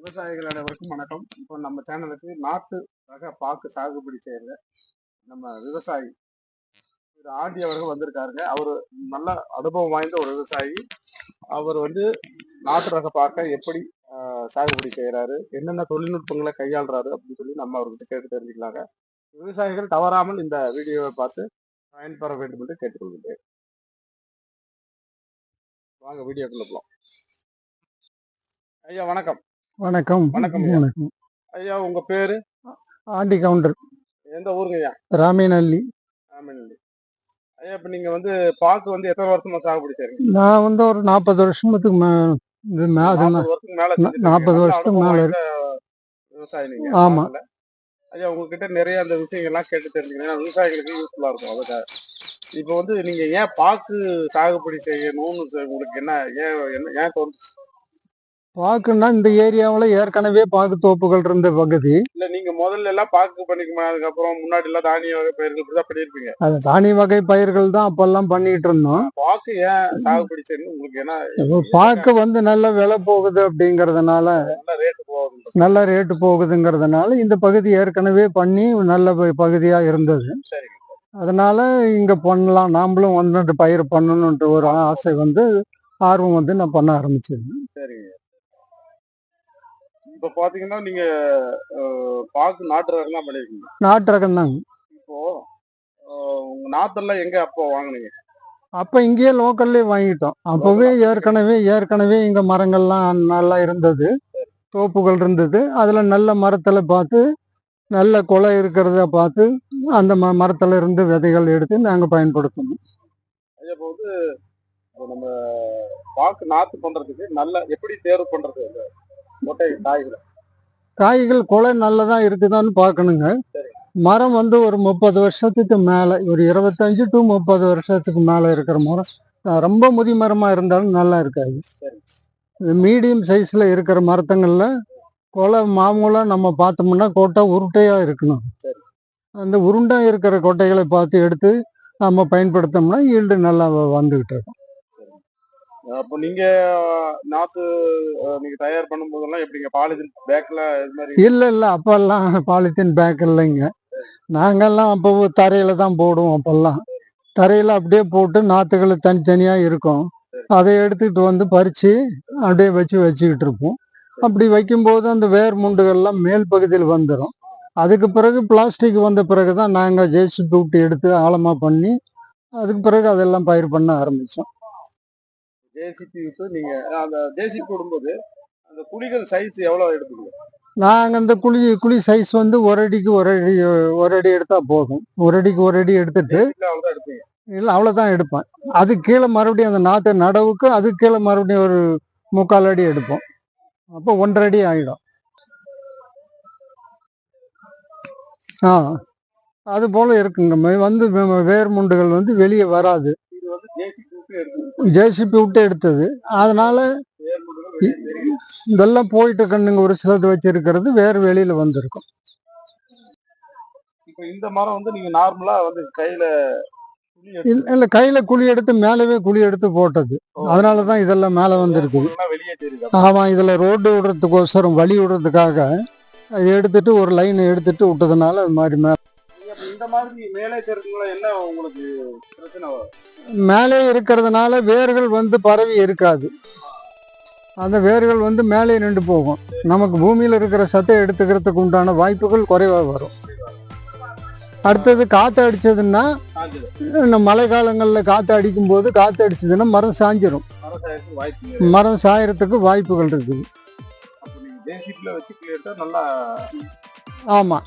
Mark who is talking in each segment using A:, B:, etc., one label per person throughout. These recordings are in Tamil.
A: விவசாயிகள் அனைவருக்கும் வணக்கம். இப்போ நம்ம சேனலுக்கு நாட்டு ரக பாக்கு சாகுபடி செய்யற நம்ம விவசாயி திரு ஆண்டி அவர்கள் வந்திருக்காருங்க. அவர் நல்ல அனுபவம் வாய்ந்த ஒரு விவசாயி. அவர் நாட்டு ரக பாக்கை எப்படி சாகுபடி செய்யறாரு, என்னென்ன தொழில்நுட்பங்களை கையாளுறாரு அப்படின்னு சொல்லி நம்ம அவர்கிட்ட கேட்டு தெரிஞ்சுக்கலாங்க. விவசாயிகள் தவறாமல் இந்த வீடியோவை பார்த்து பயன்பெற வேண்டும் என்று கேட்டுக்கொள்கிறேன். வாங்க வீடியோக்குள்ள போலாம். ஐயா வணக்கம்.
B: வணக்கம்.
A: வணக்கம் வணக்கம் ஐயா. உங்க பேரு?
B: ஆண்டி கவுண்டர்.
A: எந்த ஊருங்க ஐயா?
B: ராமேநல்லி.
A: ராமேநல்லி. ஐயா, இப்ப நீங்க பாக்கு எத்தனை வருஷமா சாகுபடி செய்றீங்க?
B: நான் ஒரு 40 வருஷத்துக்கு 40 வருஷத்துக்கு மேல
A: விவசாயி நீங்க.
B: ஆமா
A: ஐயா, உங்ககிட்ட நிறைய அந்த விஷயங்கள்லாம் கேட்டு தெரிஞ்சுக்கணும். விவசாயிகளுக்கு யூஸ்ஃபுல்லா இருக்கும். அதுக்காக இப்ப நீங்க ஏன் பாக்கு சாகுபடி செய்யணும்னு உங்களுக்கு என்ன ஏன் தோணுச்சு?
B: பாக்குன்னா இந்த ஏரியாவுல ஏற்கனவே பாக்கு தோப்புகள் இருந்த பகுதி.
A: இல்ல, நீங்க முதல்ல எல்லாம் பாக்கு பண்ணிக்குமா? அதுக்கப்புறம் முன்னாடி எல்லாம் தானிய வகை பயிர்கள் இப்படிதான் பண்ணிருப்பீங்க.
B: அது தானிய வகை பயிர்கள் தான் அப்பெல்லாம் பண்ணிட்டு இருந்தோம்.
A: பாக்கு ஏன் சாகுபடி செய்யணும் உங்களுக்கு? ஏன்னா
B: பாக்கு நல்ல விலை போகுது அப்படிங்கறதுனால, நல்ல ரேட்டு போகுதுங்கிறதுனால இந்த பகுதி ஏற்கனவே பண்ணி நல்ல பகுதியா இருந்தது. அதனால இங்க பண்ணலாம், நாமளும் பயிர் பண்ணணும்ன்ற ஒரு ஆசை ஆர்வம் நான் பண்ண ஆரம்பிச்சேன்.
A: சரிங்க. இப்ப பாத்தீங்கன்னா நீங்க பாக்கு நாட்டு ரகம் தான் பண்ணிருக்கீங்க.
B: நாட்டு ரகம் தாங்க.
A: இப்போ உங்க நாத்தெல்லாம் எங்க அப்போ வாங்குனீங்க?
B: அப்ப இங்கேயே லோக்கல்லே வாங்கிட்டோம். அப்பவே ஏற்கனவே இங்க மரங்கள்லாம் நல்லா இருந்தது, தோப்புகள் இருந்தது. அதுல நல்ல மரத்துல பார்த்து, நல்ல கொலை இருக்கிறத பார்த்து அந்த மரத்துல இருந்து விதைகள் எடுத்து நாங்க பயன்படுத்தணும்.
A: இப்போ நம்ம பாக்கு நாத்து பண்றதுக்கு நல்ல எப்படி தேர்வு பண்றது?
B: காய்கள் கொலை நல்லதா இருக்குதான்னு பாக்கணுங்க. மரம் ஒரு 30 வருஷத்துக்கு மேல, ஒரு 25 to 30 வருஷத்துக்கு மேல இருக்கிற மரம், ரொம்ப முதி மரமா இருந்தாலும் நல்லா இருக்காது. மீடியம் சைஸ்ல இருக்கிற மரத்துங்கள்ல கொலை மாமூலா நம்ம பார்த்தோம்னா கொட்டை உருட்டையா இருக்கணும். அந்த உருண்டா இருக்கிற கொட்டைகளை பார்த்து எடுத்து நம்ம பயன்படுத்தோம்னா ஈல்டு நல்லா வந்துகிட்டு இருக்கும்.
A: அப்போ நீங்க நாத்து நீங்க தயார் பண்ணும் போதெல்லாம் எப்படிங்க? பாலித்தீன் பேக்ல இது மாதிரி?
B: இல்ல அப்பெல்லாம் பாலித்தீன் பேக் இல்லைங்க. நாங்கெல்லாம் அப்போ தரையில தான் போடுவோம். அப்பெல்லாம் தரையில அப்படியே போட்டு நாத்துகள் தனித்தனியா இருக்கும். அதை எடுத்துக்கிட்டு பறிச்சு அப்படியே வச்சுக்கிட்டு இருப்போம். அப்படி வைக்கும்போது அந்த வேர் முண்டுகள்லாம் மேல் பகுதியில் வந்துடும். அதுக்கு பிறகு பிளாஸ்டிக் வந்த பிறகுதான் நாங்க ஜேசிபி விட்டு எடுத்து ஆழமா பண்ணி அதுக்கு பிறகு அதெல்லாம் பயிர் பண்ண ஆரம்பிச்சோம்.
A: ஜேசிபி விட்டு நீங்க அந்த ஜேசிபி போடும்போது அந்த குழிகள் சைஸ் எவ்வளவு எடுத்துக்கீங்க?
B: நாங்க அந்த குழி சைஸ் ஒரு அடிக்கு ஒரு அடி எடுத்தா போதும். ஒரு அடிக்கு ஒரு அடி எடுத்துட்டு இல்ல அவ்வளவுதான் எடுப்பேன். அது கீழே மறுபடியும் அந்த நாத்து நடவுக்கு அது கீழே மறுபடியும் ஒரு 3/4 அடி எடுப்போம். அப்போ 1.5 அடி ஆயிடும். அது போல இருக்குங்க. வேர் முண்டுகள் வெளியே வராது. ஜேசிபி விட்டு எடுத்தது. அதனால இதெல்லாம் போயிட்டு கண்ணுங்க ஒரு சிலது வச்சிருக்கிறது வேறு வெளியில வந்திருக்கும்.
A: இப்போ இந்த மரம் நீங்க நார்மலா கையில
B: இல்ல கையில குழி எடுத்து மேலவே குழி எடுத்து போட்டது. அதனாலதான் இதெல்லாம் மேல வந்திருக்குது. ஆமா, இதுல ரோடு விடுறதுக்கோசரம் வழி விடுறதுக்காக எடுத்துட்டு ஒரு லைன் எடுத்துட்டு விட்டதுனால அது மாதிரி மேல.
A: இந்த மாதிரி மேலே என்ன உங்களுக்கு பிரச்சனை?
B: மேலே இருக்கிறதுனால வேர்கள் பரவி இருக்காது. அந்த வேர்கள் மேலே நின்று போகும். நமக்கு பூமியில இருக்கிற சத்தை எடுத்துக்கிறதுக்கு உண்டான வாய்ப்புகள் குறைவா வரும். அடுத்தது காத்து அடிச்சதுன்னா, மழை காலங்கள்ல காத்து அடிக்கும் போது காத்து அடிச்சதுன்னா மரம் சாஞ்சிரும். மரம் சாயறதுக்கு வாய்ப்புகள் இருக்குது. ஆமா,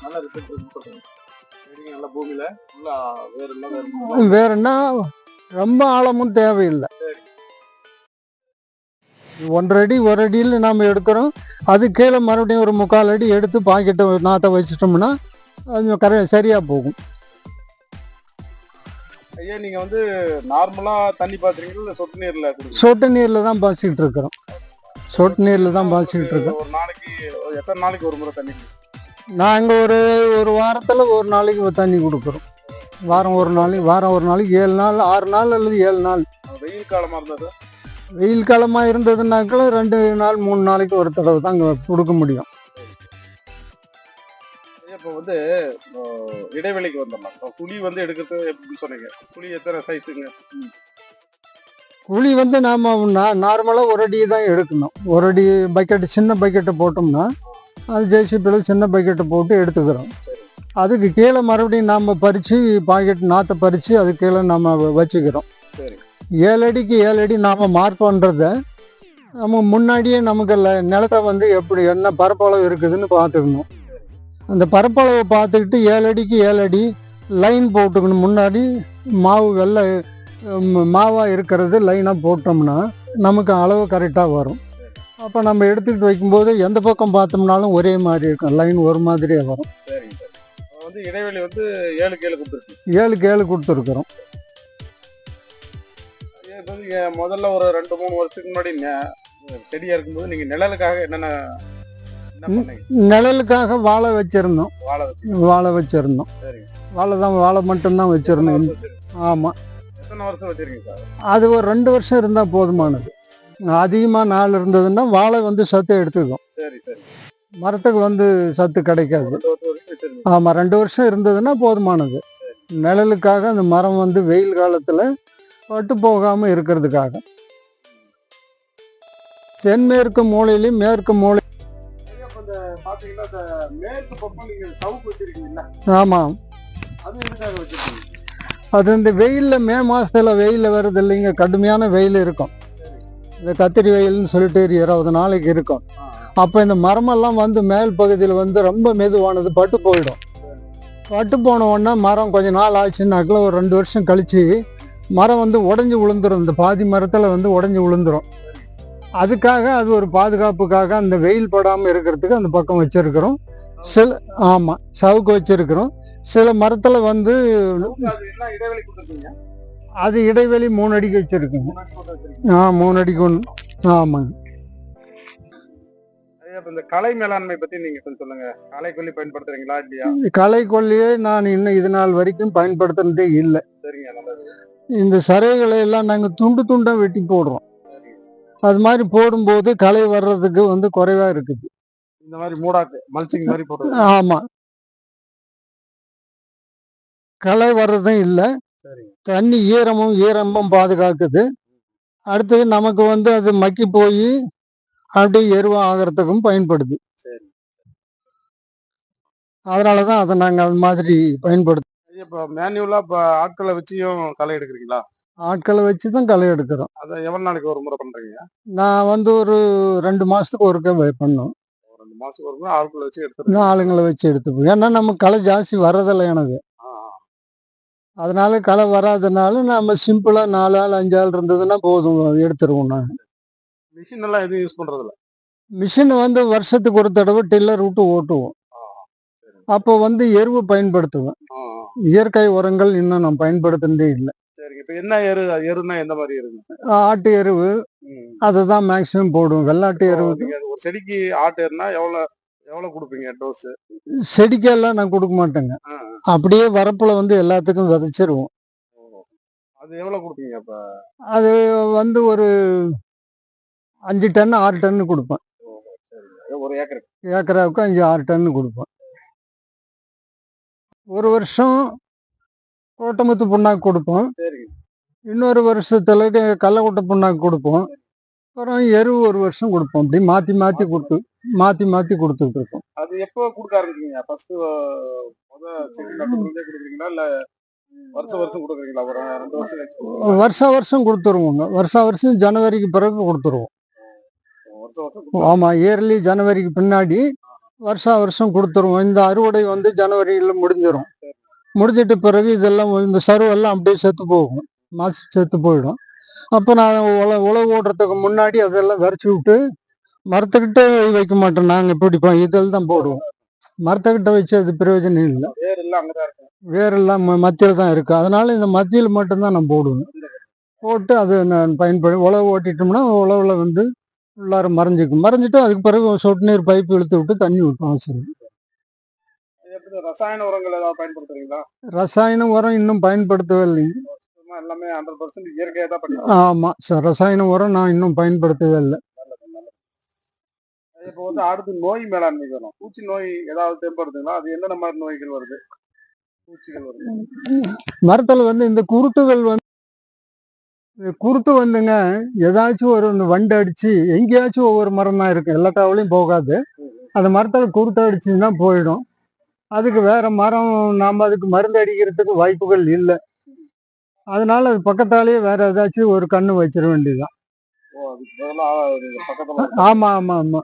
B: வேறுன்னா ரொம்ப ஆழமும் தேவையில்லை. 1.5 அடி ஒரு அடியில் நாம எடுக்கிறோம். அது கீழே மறுபடியும் ஒரு 3/4 அடி எடுத்து பாக்கெட்டை நாற்றை வச்சிட்டோம்னா அது சரியா போகும்.
A: ஐயா, நீங்க நார்மலா தண்ணி பாத்துறீங்களா? சொட்டு நீர்ல?
B: சொட்டு நீர்ல தான் பாய்ச்சிக்கிட்டு இருக்கிறோம். சொட்டு நீர்ல தான் பாய்ச்சிக்கிட்டு இருக்கோம்.
A: ஒரு நாளைக்கு எத்தனை நாளைக்கு ஒரு முறை தண்ணி?
B: நாங்க ஒரு வாரத்துல ஒரு நாளைக்கு தண்ணி கொடுக்குறோம். வாரம் ஒரு நாளைக்கு 7 நாள் 6 நாள் அல்லது 7 நாள்.
A: வெயில் காலமா இருந்தது
B: வெயில் காலமா இருந்ததுனாக்கள் 2 நாள் 3 நாளைக்கு ஒரு தடவை தான் அங்க கொடுக்க முடியும்.
A: இப்போ வந்து இடைவெளிக்கு வந்துடலாம். இப்போ குழி வந்து எடுக்கிறது எப்படின்னு சொன்னீங்க. குழி எத்தனை சைஸுங்க?
B: குழி வந்து நாம நார்மலா ஒரு அடி தான் எடுக்கணும். ஒரு அடி பக்கெட், சின்ன பக்கெட்டை போட்டோம்னா அது ஜேசிபியில் சின்ன பக்கெட்டை போட்டு எடுத்துக்கிறோம். அதுக்கு கீழே மறுபடியும் நாம் பறித்து பாக்கெட் நாற்றை பறித்து அது கீழே நம்ம வச்சுக்கிறோம். 7 அடிக்கு 7 அடி நாம் மார்க் பண்ணுறத நம்ம முன்னாடியே நமக்கு நிலத்தை வந்து எப்படி என்ன பரப்பளவு இருக்குதுன்னு பார்த்துக்கணும். அந்த பரப்பளவை பார்த்துக்கிட்டு 7 அடிக்கு 7 அடி லைன் போட்டுக்கணும். முன்னாடி மாவு வெள்ளை மாவாக இருக்கிறது லைனாக போட்டோம்னா நமக்கு அளவு கரெக்டாக வரும். அப்போ நம்ம எடுத்துக்கிட்டு வைக்கும்போது எந்த பக்கம் பார்த்தோம்னாலும் ஒரே மாதிரி இருக்கும், லைன் ஒரு மாதிரியே வரும்.
A: வந்து இடைவெளி வந்து 7க்கு 7 கொடுத்துருக்கு.
B: 7க்கு 7 கொடுத்துருக்குறோம்.
A: முதல்ல ஒரு 2-3 வருஷத்துக்கு முன்னாடி செடியா இருக்கும்போது நீங்க நிழலுக்காக என்னென்ன பண்ணீங்க?
B: நிழலுக்காக வாழை வச்சிருந்தோம். வாழை வச்சிருந்தோம். வாழை மட்டும்தான் வச்சிருந்தோம். ஆமா.
A: எத்தனை வருஷம் வச்சிருக்கீங்க சார்?
B: அது ஒரு 2 வருஷம் இருந்தா போதுமானது. அதிகமாக நாள் இருந்ததுன்னா வாழை வந்து சத்து எடுத்துக்கும். மரத்துக்கு வந்து சத்து கிடைக்காது. ஆமாம், 2 வருஷம் இருந்ததுன்னா போதுமானது. நிழலுக்காக அந்த மரம் வந்து வெயில் காலத்தில் பட்டு போகாமல் இருக்கிறதுக்காக. தென்மேற்கு மூலையிலையும் மேற்கு மூலை. ஆமாம், அது இந்த வெயிலில் மே மாதத்தில் வெயில் வருது இல்லைங்க, கடுமையான வெயில் இருக்கும். இந்த கத்திரி வெயில்னு சொல்லிட்டு 20 நாளைக்கு இருக்கும். அப்போ இந்த மரமெல்லாம் வந்து மேல் பகுதியில் வந்து ரொம்ப மெதுவானது பட்டு போயிடும். பட்டு போன உடனே மரம் கொஞ்சம் நாள் ஆச்சுன்னாக்கில் ஒரு 2 வருஷம் கழித்து மரம் வந்து உடஞ்சி விழுந்துடும். இந்த பாதி மரத்தில் வந்து உடஞ்சி விழுந்துடும். அதுக்காக அது ஒரு பாதுகாப்புக்காக அந்த வெயில் படாமல் இருக்கிறதுக்கு அந்த பக்கம் வச்சுருக்கிறோம். சில ஆமாம் சவுக்கு வச்சுருக்கிறோம். சில மரத்தில் வந்து அது இடைவெளி 3 அடிக்கு வச்சுருக்குங்க. 3 அடிக்கு ஒன்று. ஆமாங்க.
A: இந்த கலை மேலாண்மை பத்தி நீங்க கொஞ்சம் சொல்லுங்க. களைக்கொல்லி பயன்படுத்துறீங்களா இல்லையா?
B: களைக்கொல்லியே நான் இன்னும் இது நாள் வரைக்கும் பயன்படுத்துறதே இல்லை.
A: சரிங்க, நல்லது.
B: இந்த சரைகளை எல்லாம் நாங்கள் துண்டு துண்டா வெட்டி போடுறோம். அது மாதிரி போடும்போது களை வர்றதுக்கு வந்து குறைவா இருக்குது.
A: இந்த மாதிரி மூடாக்கு மல்ச்சிங் மாதிரி போடுறோம்.
B: ஆமா, களை வர்றதும் இல்லை. தண்ணி ஈரமும் பாதுகாக்குது. அடுத்தது நமக்கு வந்து அது மக்கி போய் அப்படியே எருவா ஆகிறதுக்கும் பயன்படுது. அதனாலதான் அதை நாங்கள் அது மாதிரி பயன்படுத்துறோம்.
A: இப்போ மேனுவலா இப்போ ஆட்களை வச்சியும் களை எடுக்கிறீங்களா?
B: ஆட்களை வச்சு தான் களை எடுக்கிறோம்.
A: அதை எவ்வளவு நாளைக்கு ஒரு முறை பண்றீங்க?
B: நான் வந்து ஒரு 2 மாசத்துக்கு ஒருக்க பண்ணோம்.
A: 2 மாசத்துக்கு ஒரு முறை ஆட்களை வச்சு எடுத்து
B: ஆளுங்களை வச்சு எடுத்துப்போம். ஏன்னா நம்ம களை ஜாஸ்தி வர்றதில்லை எனக்கு. அதனால களை வராதனால நம்ம சிம்பிளா 4 ஆள் 5 ஆள் இருந்ததுன்னா போதும், எடுத்துருவோம். நான்
A: மிஷின் எல்லாம் எதுவும் யூஸ் பண்றது இல்லை.
B: மிஷின் வந்து வருஷத்துக்கு ஒரு தடவை டில்லர் விட்டு ஓட்டுவோம். அப்போ வந்து எருவு பயன்படுத்துவேன். இயற்கை உரங்கள் இன்னும் நான் பயன்படுத்துனதே இல்லை.
A: சரிங்க. இப்போ என்ன எருனா எந்த மாதிரி எருவு?
B: ஆட்டு எருவு அதுதான் மேக்சிமம் போடுவோம். வெள்ளாட்டு எருவு.
A: ஒரு செடிக்கு ஆட்டு எருனா எவ்வளவு கொடுப்பீங்க டோஸ்?
B: செடிக்கெல்லாம் நான் கொடுக்க மாட்டேங்க. அப்படியே வரப்புல வந்து எல்லாத்துக்கும் விதைச்சிருவோம்.
A: அது எவ்வளவு கொடுப்பீங்க? அப்ப
B: அது வந்து ஒரு 5 டன் 6 டன் கொடுப்பேன்.
A: ஒரு
B: ஏக்கராவுக்கு 5-6 டன் கொடுப்பேன். ஒரு வருஷம் கோட்டமுத்து புண்ணாக்கு கொடுப்போம். இன்னொரு வருஷத்துல கள்ளக்குட்டை புண்ணாக்கு கொடுப்போம். அப்புறம் எருவு ஒரு வருஷம் கொடுப்போம். அப்படி மாத்தி கொடுத்துட்டு இருக்கோம்.
A: அது எப்போ கொடுக்க ஆரம்பிச்சீங்க? ஃபர்ஸ்ட் கொடுக்குறீங்களா இல்ல வருஷம் கொடுக்குறீங்களா? ஒரு 2 வருஷம் கழிச்சு
B: வருஷம் கொடுத்துருவோங்க. வருஷம் ஜனவரிக்கு பிறகு கொடுத்துருவோம். ஆமா, இயர்லி ஜனவரிக்கு பின்னாடி வருஷம் கொடுத்துருவோம். இந்த அறுவடை வந்து ஜனவரியில முடிஞ்சிடும். முடிஞ்சிட்ட பிறகு இதெல்லாம் இந்த சருவெல்லாம் அப்படியே செத்து போகும், செத்து போயிடும். அப்போ நான் உழவு ஓடுறதுக்கு முன்னாடி அதெல்லாம் விரைச்சி விட்டு மரத்துக்கிட்ட வைக்க மாட்டோம். நாங்கள் இப்படி இதில் தான் போடுவோம். மரத்துக்கிட்ட வச்சு அது பிரயோஜனம் இல்லை. வேரெல்லாம் மத்தியில் தான் இருக்கு. அதனால இந்த மத்தியில் மட்டும்தான் நான் போடுவேன். போட்டு அது நான் உழவு ஓட்டிட்டோம்னா உழவுல வந்து உள்ளார மறைஞ்சிட்டு அதுக்கு பிறகு சொட்டு நீர் பைப்பு இழுத்து விட்டு தண்ணி விட்டோம். சரி.
A: ரசாயன உரங்கள் ஏதாவது பயன்படுத்துறீங்களா?
B: ரசாயன உரம் இன்னும் பயன்படுத்தவே இல்லைங்க.
A: சுத்தமா எல்லாமே 100% இயற்கையா தான் பண்ணிருக்கீங்க.
B: ஆமா ரசாயன உரம் நான் இன்னும் பயன்படுத்தவே இல்லை.
A: இப்போ வந்து அடுத்து நோய் மேலாண்மை வரும். பூச்சி நோய் ஏதாவது தென்படுதுங்களா? அது என்னென்ன மாதிரி நோய்கள் வருது? பூச்சிகள் வருது.
B: மரத்துல வந்து இந்த குருத்து வந்துங்க ஏதாச்சும் ஒரு இந்த வண்டு அடிச்சு எங்கேயாச்சும் ஒவ்வொரு மரம் தான் இருக்கு, எல்லா காவலையும் போகாது. அந்த மரத்துல குருத்து அடிச்சுன்னா போயிடும். அதுக்கு வேற மரம் நாம அதுக்கு மருந்து அடிக்கிறதுக்கு வாய்ப்புகள் இல்லை. அதனால அது பக்கத்தாலேயே வேற ஏதாச்சும் ஒரு கண்ணு வச்சிட வேண்டியதுதான்.
A: ஓ, அதுக்கு பதிலா நீங்க பக்கத்துல
B: ஆமா ஆமா ஆமா.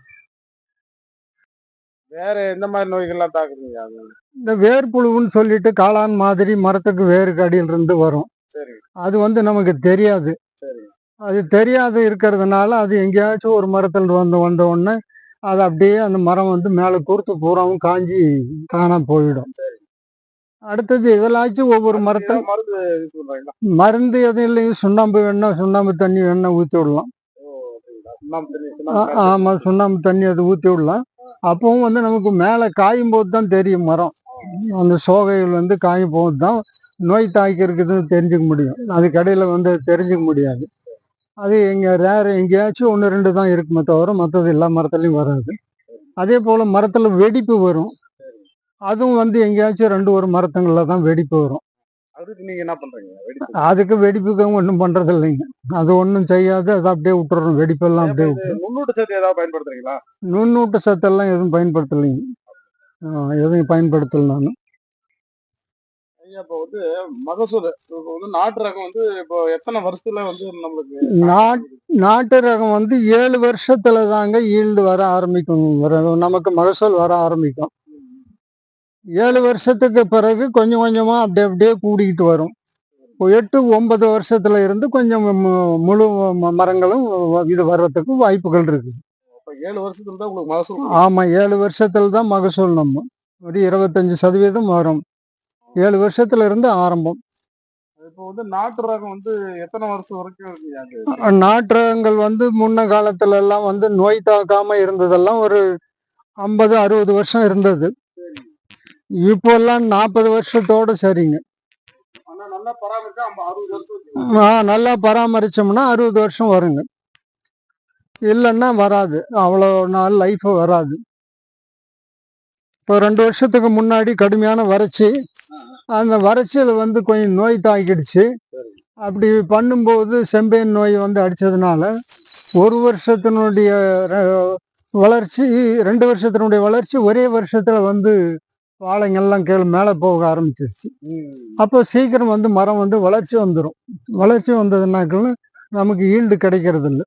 A: வேற எந்த மாதிரி நோய்கள்லாம் தாக்குறீங்க அது?
B: இந்த வேர்ப்புழுவுன்னு சொல்லிட்டு காளான் மாதிரி மரத்துக்கு வேருக்கு அடியில இருந்து வரும்.
A: சரி
B: அது வந்து நமக்கு தெரியாது.
A: சரி
B: அது தெரியாது இருக்கிறதுனால அது எங்கேயாச்சும் ஒரு மரத்துல வந்த உடனே அது அப்படியே அந்த மரம் வந்து மேலே குருத்து பூராவும் காஞ்சி காணாம போயிடும். அடுத்தது இதெல்லாச்சும் ஒவ்வொரு மரத்தில்
A: ஏதாவது மருந்து யூஸ் பண்றீங்களா?
B: மருந்து எதுவும் இல்லைங்க. சுண்ணாம்பு வேணா சுண்ணாம்பு தண்ணி வேணா ஊற்றி விடலாம்.
A: ஓ, அப்படிங்களா? சுண்ணாம்பு தண்ணி, சுண்ணாம்பு கரைசல்.
B: ஆமா சுண்ணாம்பு தண்ணி அதை ஊற்றி விடலாம். அப்பவும் வந்து நமக்கு மேலே காயும் போது தான் தெரியும் மரம். அந்த சோகைகள் வந்து காயும் போது தான் நோய் தாக்கி இருக்குதுன்னு தெரிஞ்சுக்க முடியும். அதுக்கு இடையில வந்து தெரிஞ்சுக்க முடியாது. அது எங்கேயாச்சும் 1 2 தான் இருக்குமே தவிர மற்றது எல்லா மரத்துலையும் வராது. அதே போல மரத்துல வெடிப்பு வரும். அதுவும் வந்து எங்கேயாச்சும் 2 1 மரத்துங்கள்ல தான் வெடிப்பு வரும்.
A: அதுக்கு நீங்க என்ன பண்றீங்க? வெடிப்பு.
B: அதுக்கு வெடிப்புக்கு ஒன்றும் பண்றது இல்லைங்க. அது ஒன்றும் செய்யாது, அதை அப்படியே விட்டுறணும். வெடிப்பெல்லாம் அப்படியே
A: இது நுண்ணூட்ட சத்து ஏதாவது பயன்படுத்துறீங்களா?
B: நுண்ணூட்ட சத்தெல்லாம் எதுவும் பயன்படுத்தலைங்க. எதுவும் பயன்படுத்தல நான்.
A: ஐயா, இப்போ வந்து மகசூல், இப்போ வந்து நாட்டு ரகம் வந்து இப்போ எத்தனை வருஷத்துல வந்து நம்மளுக்கு
B: நாட்டு ரகம் வந்து 7 வருஷத்துல தாங்க ஈல்டு வர ஆரம்பிக்கும். நமக்கு மகசூல் வர ஆரம்பிக்கும். 7 வருஷத்துக்கு பிறகு கொஞ்சம் கொஞ்சமா அப்படியே அப்படியே கூடிக்கிட்டு வரும். 8 9 வருஷத்துல இருந்து கொஞ்சம் முழு மரங்களும் இது வர்றதுக்கு வாய்ப்புகள் இருக்கு.
A: அப்ப 7 வருஷத்துல தான் உங்களுக்கு மகசூல்.
B: ஆமா 7 வருஷத்துல தான் மகசூல். நம்ம ஒரு 25% வரும். 7 வருஷத்துல இருந்து ஆரம்பம்.
A: இப்போ வந்து நாட்டு ரகம் வந்து எத்தனை வருஷம் வரைக்கும் இருக்குங்க?
B: நாட்டு ரகங்கள் வந்து முன்ன காலத்துல எல்லாம் வந்து நோய் தாக்காம இருந்ததெல்லாம் ஒரு 50 60 வருஷம் இருந்தது. இப்போ எல்லாம் 40 வருஷத்தோட சரிங்க.
A: ஆனா நல்லா பராமரிச்சா 60 வருஷம்.
B: நல்லா பராமரிச்சோம்னா 60 வருஷம் வருங்க. இல்லைன்னா வராது, அவ்வளோ நாள் லைஃப் வராது. இப்போ 2 வருஷத்துக்கு முன்னாடி கடுமையான வறட்சி. அந்த வறட்சியில் வந்து கொஞ்சம் நோய் தாக்கிடுச்சு. அப்படி பண்ணும்போது செம்பேன் நோய் வந்து அடித்ததுனால 1 வருஷத்தினுடைய வளர்ச்சி 2 வருஷத்தினுடைய வளர்ச்சி ஒரே வருஷத்தில் வந்து வாழைங்கெல்லாம் கீழே மேலே போக ஆரம்பிச்சிருச்சு. அப்போ சீக்கிரம் வந்து மரம் வந்து வளர்ச்சி வந்துடும். வளர்ச்சி வந்ததுனாக்கள் நமக்கு ஈல்டு கிடைக்கிறது இல்லை,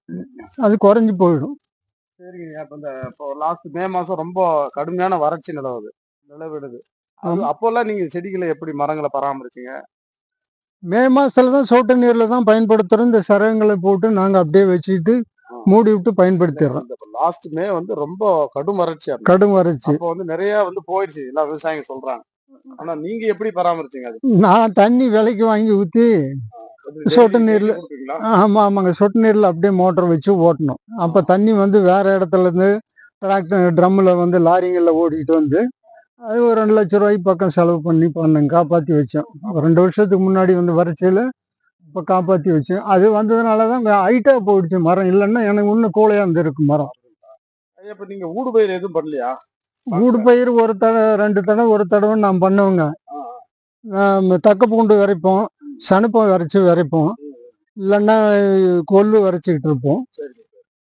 B: அது குறைஞ்சி போயிடும்.
A: சரிங்க. அப்போ இப்போ லாஸ்ட் மே மாசம் ரொம்ப கடுமையான வறட்சி நிலவிடுது. அப்போல்லாம் நீங்க செடிகளை எப்படி மரங்களை பராமரிச்சீங்க?
B: மே மாசத்துல தான் சொட்டு நீர்ல தான் பயன்படுத்துறோம். இந்த சரகங்களை போட்டு நாங்க அப்படியே வச்சுட்டு மூடி விட்டு பயன்படுத்திடுறோம்.
A: லாஸ்ட் மே வந்து ரொம்ப கடும் வறட்சி. அப்போ வந்து நிறைய வந்து போயிடுச்சு, எல்லா விவசாயிங்க சொல்றாங்க. ஆனா நீங்க எப்படி பராமரிச்சீங்க அது?
B: நான் தண்ணி விலைக்கு வாங்கி ஊற்றி சொட்டு நீர்ல, ஆமாங்க சொட்டு நீர்ல அப்படியே மோட்டர் வச்சு ஓட்டணும். அப்ப தண்ணி வந்து வேற இடத்துல இருந்து டிராக்டர் ட்ரம்ல வந்து லாரிங்களில் ஓடிட்டு வந்து அது ஒரு 2 லட்ச ரூபாய்க்கு பக்கம் செலவு பண்ணி பண்ணேன், காப்பாற்றி வச்சோம். 2 வருஷத்துக்கு முன்னாடி வந்து வறட்சியில் இப்போ காப்பாற்றி வச்சேன். அது வந்ததுனால தான் ஹைட்டாக போயிடுச்சு மரம். இல்லைன்னா எனக்கு இன்னும் கூலையாக இருந்திருக்கு மரம்.
A: இப்போ நீங்க ஊடு பயிர் எதுவும் பண்ணலையா?
B: ஊடு பயிர் ஒரு தடவை 2 தடவை ஒரு தடவை நான் பண்ணுவேங்க. தக்க பூண்டு விரைப்போம், சனுப்பம் விரைச்சி விரைப்போம், இல்லைன்னா கொள்ளு விரைச்சிக்கிட்டு இருப்போம்.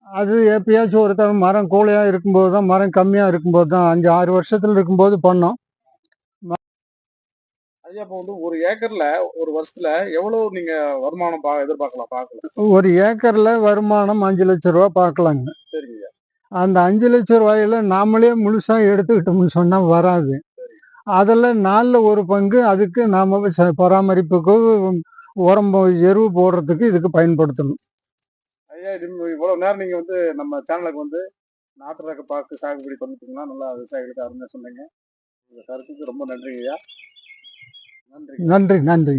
B: அது எப்பயாச்சும் ஒரு தடவை மரம் கூலையாக இருக்கும்போது தான், மரம் கம்மியாக இருக்கும்போது தான், 5 6 வருஷத்துல இருக்கும்போது பண்ணோம்.
A: ஐயா, இப்போ வந்து ஒரு ஏக்கர்ல ஒரு வருஷத்துல எவ்வளவு நீங்க வருமானம் எதிர்பார்க்கலாம்?
B: ஒரு ஏக்கர்ல வருமானம் 5 லட்ச ரூபா பார்க்கலாங்க.
A: சரிங்க.
B: அந்த 5 லட்ச ரூபாயில நாமளே முழுசா எடுத்துக்கிட்டோம்னு சொன்னா வராது. அதில் 4ல் ஒரு பங்கு அதுக்கு நாம பராமரிப்புக்கு உரம் எருவு போடுறதுக்கு இதுக்கு பயன்படுத்தணும்.
A: ஐயா, இவ்வளவு நேரம் நீங்க வந்து நம்ம சேனலுக்கு வந்து நாட்டு ரக பாக்கு சாகுபடி பண்ணிட்டீங்கன்னா நல்லா விவசாயிகளுக்கு அருமையா சொன்னீங்க. உங்க கருத்துக்கு ரொம்ப நன்றிங்க ஐயா.
B: நன்றி.